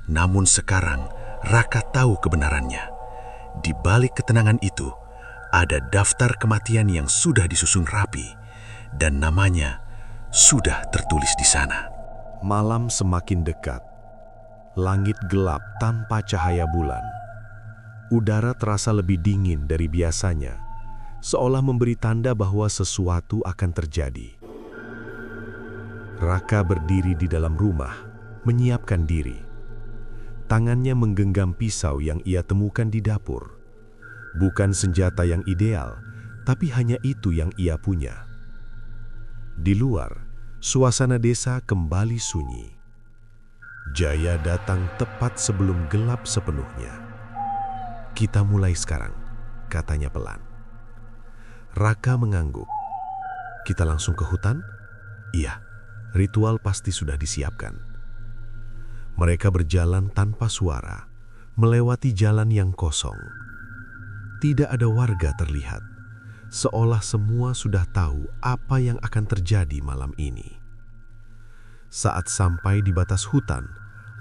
Speaker 1: Namun sekarang, Raka tahu kebenarannya. Di balik ketenangan itu, ada daftar kematian yang sudah disusun rapi, dan namanya sudah tertulis di sana.
Speaker 2: Malam semakin dekat. Langit gelap tanpa cahaya bulan. Udara terasa lebih dingin dari biasanya, seolah memberi tanda bahwa sesuatu akan terjadi. Raka berdiri di dalam rumah, menyiapkan diri. Tangannya menggenggam pisau yang ia temukan di dapur. Bukan senjata yang ideal, tapi hanya itu yang ia punya. Di luar, suasana desa kembali sunyi. Jaya datang tepat sebelum gelap sepenuhnya. "Kita mulai sekarang," katanya pelan. Raka mengangguk. "Kita langsung ke hutan?" "Iya, ritual pasti sudah disiapkan." Mereka berjalan tanpa suara, melewati jalan yang kosong. Tidak ada warga terlihat, seolah semua sudah tahu apa yang akan terjadi malam ini. Saat sampai di batas hutan,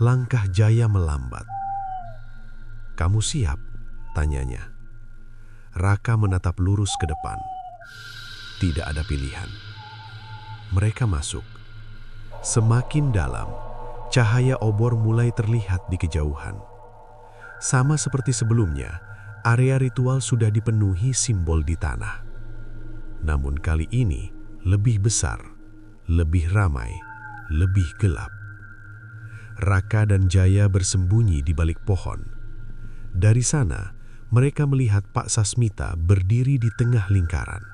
Speaker 2: langkah Jaya melambat. "Kamu siap?" tanyanya. Raka menatap lurus ke depan. Tidak ada pilihan. Mereka masuk. Semakin dalam, cahaya obor mulai terlihat di kejauhan. Sama seperti sebelumnya, area ritual sudah dipenuhi simbol di tanah. Namun kali ini lebih besar, lebih ramai, lebih gelap. Raka dan Jaya bersembunyi di balik pohon. Dari sana, mereka melihat Pak Sasmita berdiri di tengah lingkaran.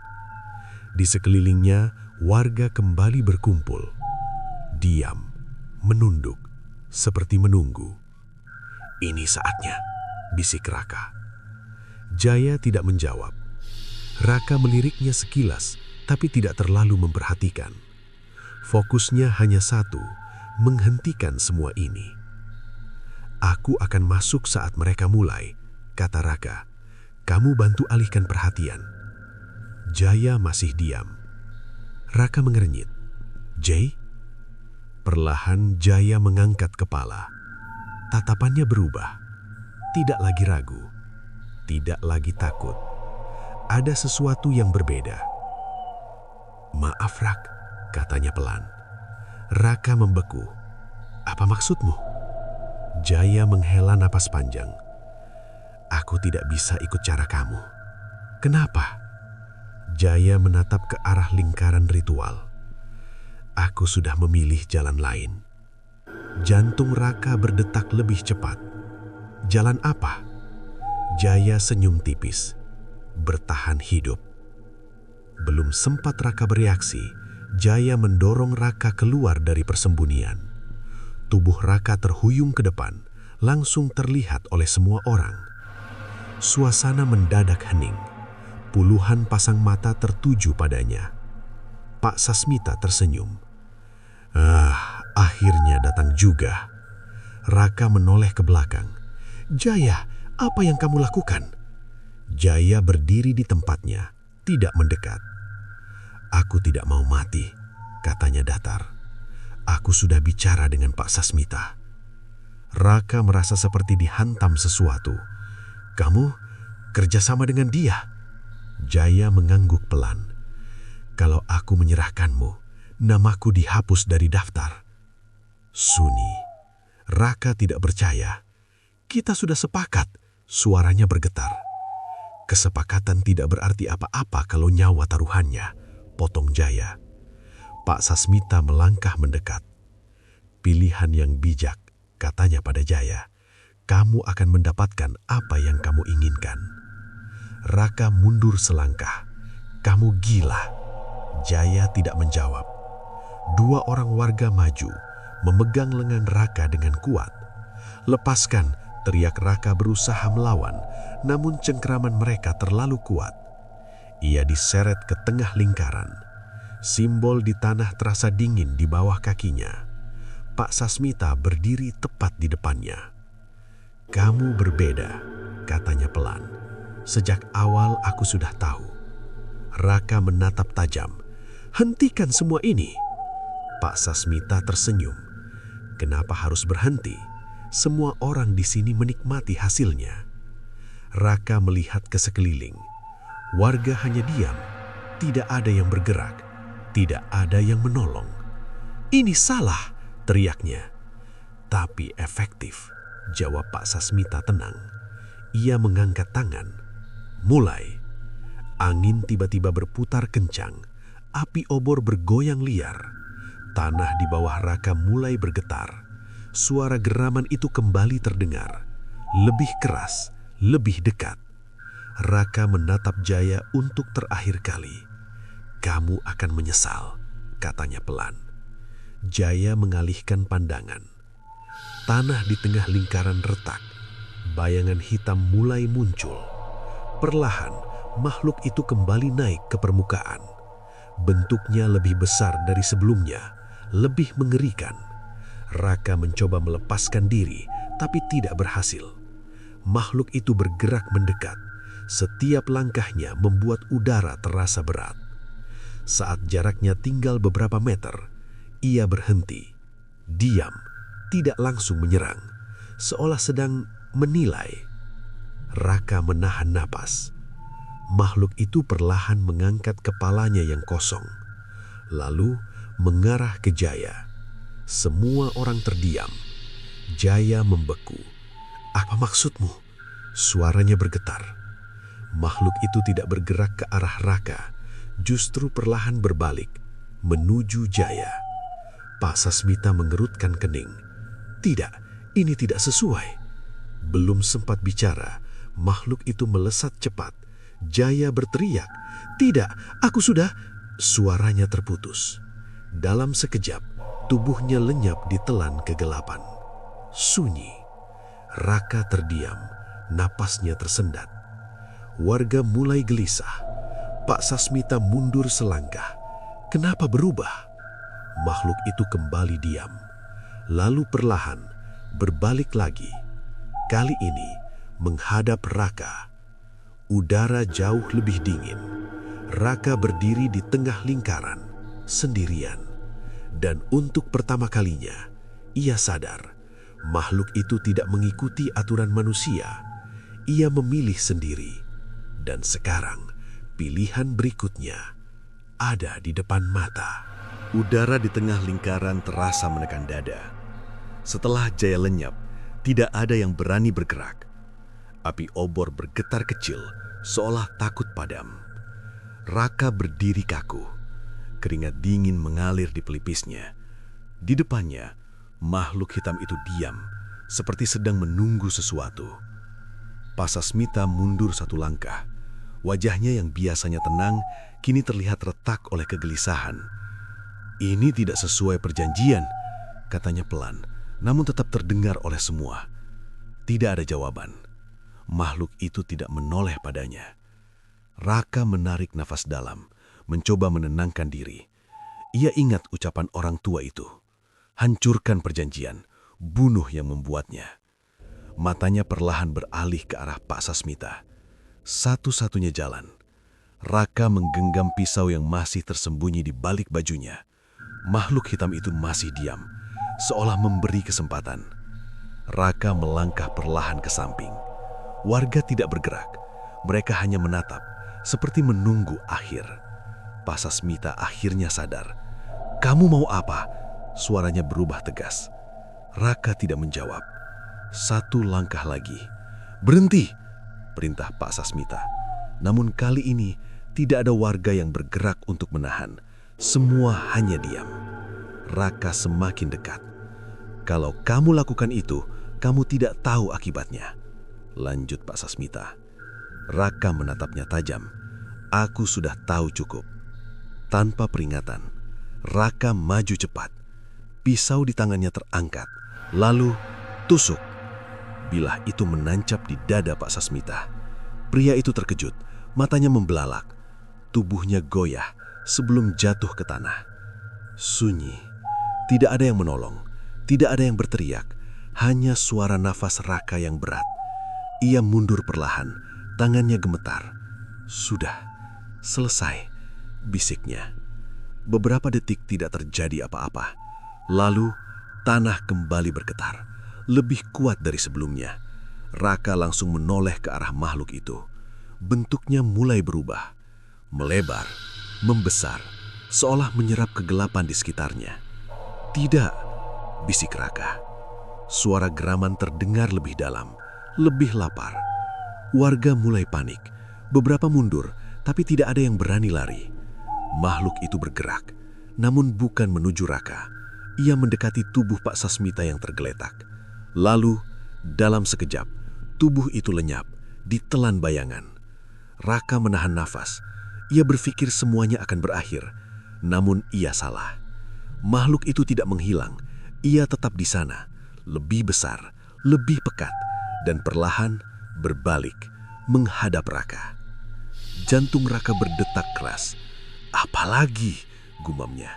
Speaker 2: Di sekelilingnya, warga kembali berkumpul. Diam, menunduk, seperti menunggu. "Ini saatnya," bisik Raka. Jaya tidak menjawab. Raka meliriknya sekilas, tapi tidak terlalu memperhatikan. Fokusnya hanya satu, menghentikan semua ini. "Aku akan masuk saat mereka mulai," kata Raka. "Kamu bantu alihkan perhatian." Jaya masih diam. Raka mengernyit. "Jay?" Perlahan Jaya mengangkat kepala. Tatapannya berubah. Tidak lagi ragu. Tidak lagi takut. Ada sesuatu yang berbeda. "Maaf, Rak," katanya pelan. Raka membeku. "Apa maksudmu?" Jaya menghela napas panjang. "Aku tidak bisa ikut cara kamu." "Kenapa?" Jaya menatap ke arah lingkaran ritual. "Aku sudah memilih jalan lain." Jantung Raka berdetak lebih cepat. "Jalan apa?" Jaya senyum tipis. "Bertahan hidup." Belum sempat Raka bereaksi, Jaya mendorong Raka keluar dari persembunyian. Tubuh Raka terhuyung ke depan, langsung terlihat oleh semua orang. Suasana mendadak hening. Puluhan pasang mata tertuju padanya. Pak Sasmita tersenyum. Akhirnya datang juga." Raka menoleh ke belakang. "Jaya, apa yang kamu lakukan?" Jaya berdiri di tempatnya, tidak mendekat. "Aku tidak mau mati," katanya datar. "Aku sudah bicara dengan Pak Sasmita." Raka merasa seperti dihantam sesuatu. "Kamu kerjasama dengan dia?" Jaya mengangguk pelan. "Kalau aku menyerahkanmu, namaku dihapus dari daftar." Sunyi. Raka tidak percaya. "Kita sudah sepakat," suaranya bergetar. "Kesepakatan tidak berarti apa-apa kalau nyawa taruhannya," potong Jaya. Pak Sasmita melangkah mendekat. "Pilihan yang bijak," katanya pada Jaya. "Kamu akan mendapatkan apa yang kamu inginkan." Raka mundur selangkah. "Kamu gila." Jaya tidak menjawab. Dua orang warga maju, memegang lengan Raka dengan kuat. "Lepaskan!" teriak Raka berusaha melawan, namun cengkraman mereka terlalu kuat. Ia diseret ke tengah lingkaran. Simbol di tanah terasa dingin di bawah kakinya. Pak Sasmita berdiri tepat di depannya. "Kamu berbeda," katanya pelan. "Sejak awal aku sudah tahu." Raka menatap tajam. "Hentikan semua ini."
Speaker 1: Pak Sasmita tersenyum. Kenapa harus berhenti? Semua orang di sini menikmati hasilnya. Raka melihat ke sekeliling. Warga hanya diam. Tidak ada yang bergerak. Tidak ada yang menolong. "Ini salah," teriaknya. "Tapi efektif," jawab Pak Sasmita tenang. Ia mengangkat tangan. Mulai. Angin tiba-tiba berputar kencang. Api obor bergoyang liar. Tanah di bawah Raka mulai bergetar. Suara geraman itu kembali terdengar. Lebih keras, lebih dekat. Raka menatap Jaya untuk terakhir kali. "Kamu akan menyesal," katanya pelan. Jaya mengalihkan pandangan. Tanah di tengah lingkaran retak. Bayangan hitam mulai muncul. Perlahan, makhluk itu kembali naik ke permukaan. Bentuknya lebih besar dari sebelumnya, lebih mengerikan. Raka mencoba melepaskan diri, tapi tidak berhasil. Makhluk itu bergerak mendekat. Setiap langkahnya membuat udara terasa berat. Saat jaraknya tinggal beberapa meter, ia berhenti. Diam, tidak langsung menyerang, seolah sedang menilai. Raka menahan napas. Makhluk itu perlahan mengangkat kepalanya yang kosong, lalu mengarah ke Jaya. Semua orang terdiam. Jaya membeku. "Apa maksudmu?" Suaranya bergetar. Makhluk itu tidak bergerak ke arah Raka, justru perlahan berbalik, menuju Jaya. Pak Sasmita mengerutkan kening. "Tidak, ini tidak sesuai." Belum sempat bicara, makhluk itu melesat cepat. Jaya berteriak, "Tidak, aku sudah..." Suaranya terputus. Dalam sekejap, tubuhnya lenyap di telan kegelapan. Sunyi. Raka terdiam, napasnya tersendat. Warga mulai gelisah. Pak Sasmita mundur selangkah. Kenapa berubah? Makhluk itu kembali diam. Lalu perlahan berbalik lagi. Kali ini menghadap Raka. Udara jauh lebih dingin. Raka berdiri di tengah lingkaran, sendirian. Dan untuk pertama kalinya, ia sadar makhluk itu tidak mengikuti aturan manusia. Ia memilih sendiri. Dan sekarang, pilihan berikutnya ada di depan mata.
Speaker 2: Udara di tengah lingkaran terasa menekan dada. Setelah Jaya lenyap, tidak ada yang berani bergerak. Api obor bergetar kecil, seolah takut padam. Raka berdiri kaku. Keringat dingin mengalir di pelipisnya. Di depannya, makhluk hitam itu diam, seperti sedang menunggu sesuatu. Pak Sasmita mundur satu langkah. Wajahnya yang biasanya tenang, kini terlihat retak oleh kegelisahan. "Ini tidak sesuai perjanjian," katanya pelan, namun tetap terdengar oleh semua. Tidak ada jawaban. Makhluk itu tidak menoleh padanya. Raka menarik nafas dalam, mencoba menenangkan diri. Ia ingat ucapan orang tua itu. Hancurkan perjanjian, bunuh yang membuatnya. Matanya perlahan beralih ke arah Pak Sasmita. Satu-satunya jalan. Raka menggenggam pisau yang masih tersembunyi di balik bajunya. Makhluk hitam itu masih diam, seolah memberi kesempatan. Raka melangkah perlahan ke samping. Warga tidak bergerak. Mereka hanya menatap, seperti menunggu akhir. Pak Sasmita akhirnya sadar. "Kamu mau apa?" Suaranya berubah tegas. Raka tidak menjawab. Satu langkah lagi. "Berhenti!" perintah Pak Sasmita. Namun kali ini tidak ada warga yang bergerak untuk menahan. Semua hanya diam. Raka semakin dekat. "Kalau kamu lakukan itu, kamu tidak tahu akibatnya," lanjut Pak Sasmita. Raka menatapnya tajam. "Aku sudah tahu cukup." Tanpa peringatan, Raka maju cepat. Pisau di tangannya terangkat, lalu tusuk. Bilah itu menancap di dada Pak Sasmita. Pria itu terkejut, matanya membelalak. Tubuhnya goyah sebelum jatuh ke tanah. Sunyi, tidak ada yang menolong, tidak ada yang berteriak, hanya suara nafas Raka yang berat. Ia mundur perlahan, tangannya gemetar. "Sudah, selesai," bisiknya.
Speaker 1: Beberapa detik tidak terjadi apa-apa. Lalu, tanah kembali bergetar, lebih kuat dari sebelumnya. Raka langsung menoleh ke arah makhluk itu. Bentuknya mulai berubah, melebar, membesar, seolah menyerap kegelapan di sekitarnya. "Tidak," bisik Raka. Suara geraman terdengar lebih dalam, lebih lapar. Warga mulai panik. Beberapa mundur, tapi tidak ada yang berani lari. Makhluk itu bergerak, namun bukan menuju Raka. Ia mendekati tubuh Pak Sasmita yang tergeletak. Lalu, dalam sekejap, tubuh itu lenyap, ditelan bayangan. Raka menahan nafas. Ia berpikir semuanya akan berakhir, namun ia salah. Makhluk itu tidak menghilang. Ia tetap di sana, lebih besar, lebih pekat, dan perlahan berbalik menghadap Raka. Jantung Raka berdetak keras. "Apalagi?" gumamnya.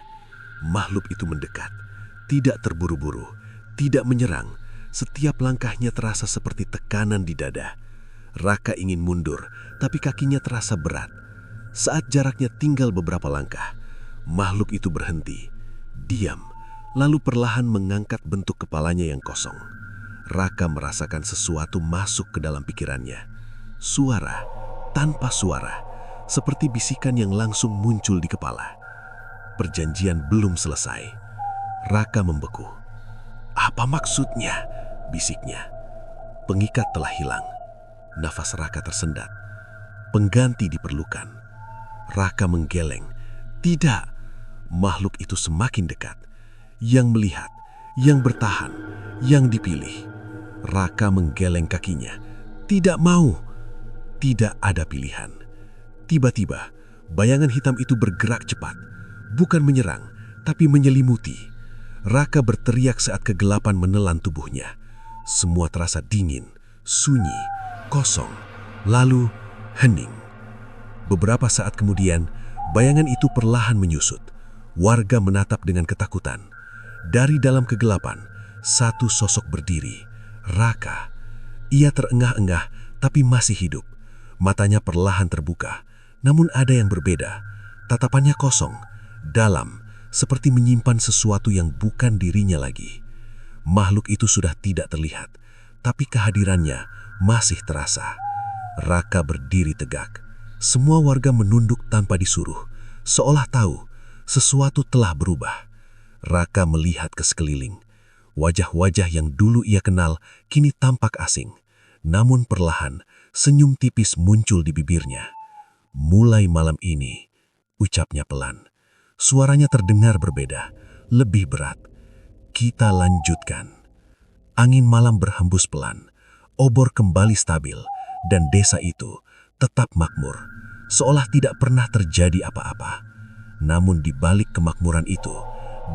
Speaker 1: Makhluk itu mendekat, tidak terburu-buru, tidak menyerang. Setiap langkahnya terasa seperti tekanan di dada. Raka ingin mundur, tapi kakinya terasa berat. Saat jaraknya tinggal beberapa langkah, makhluk itu berhenti, diam, lalu perlahan mengangkat bentuk kepalanya yang kosong. Raka merasakan sesuatu masuk ke dalam pikirannya. Suara tanpa suara, seperti bisikan yang langsung muncul di kepala. Perjanjian belum selesai. Raka membeku. "Apa maksudnya?" bisiknya. Pengikat telah hilang. Nafas Raka tersendat. Pengganti diperlukan. Raka menggeleng. Tidak. Makhluk itu semakin dekat. Yang melihat, yang bertahan, yang dipilih. Raka menggeleng kakinya. Tidak mau. Tidak ada pilihan. Tiba-tiba, bayangan hitam itu bergerak cepat. Bukan menyerang, tapi menyelimuti. Raka berteriak saat kegelapan menelan tubuhnya. Semua terasa dingin, sunyi, kosong, lalu hening. Beberapa saat kemudian, bayangan itu perlahan menyusut. Warga menatap dengan ketakutan. Dari dalam kegelapan, satu sosok berdiri, Raka. Ia terengah-engah, tapi masih hidup. Matanya perlahan terbuka, namun ada yang berbeda. Tatapannya kosong, dalam, seperti menyimpan sesuatu yang bukan dirinya lagi. Makhluk itu sudah tidak terlihat, tapi kehadirannya masih terasa. Raka berdiri tegak. Semua warga menunduk tanpa disuruh, seolah tahu sesuatu telah berubah. Raka melihat ke sekeliling. Wajah-wajah yang dulu ia kenal kini tampak asing. Namun perlahan, senyum tipis muncul di bibirnya. "Mulai malam ini," ucapnya pelan. Suaranya terdengar berbeda, lebih berat. "Kita lanjutkan." Angin malam berhembus pelan. Obor kembali stabil, dan desa itu tetap makmur, seolah tidak pernah terjadi apa-apa. Namun di balik kemakmuran itu,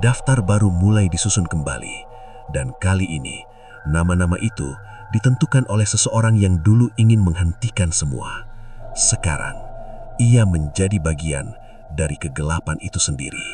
Speaker 1: daftar baru mulai disusun kembali. Dan kali ini, nama-nama itu ditentukan oleh seseorang yang dulu ingin menghentikan semua. Sekarang, ia menjadi bagian dari kegelapan itu sendiri.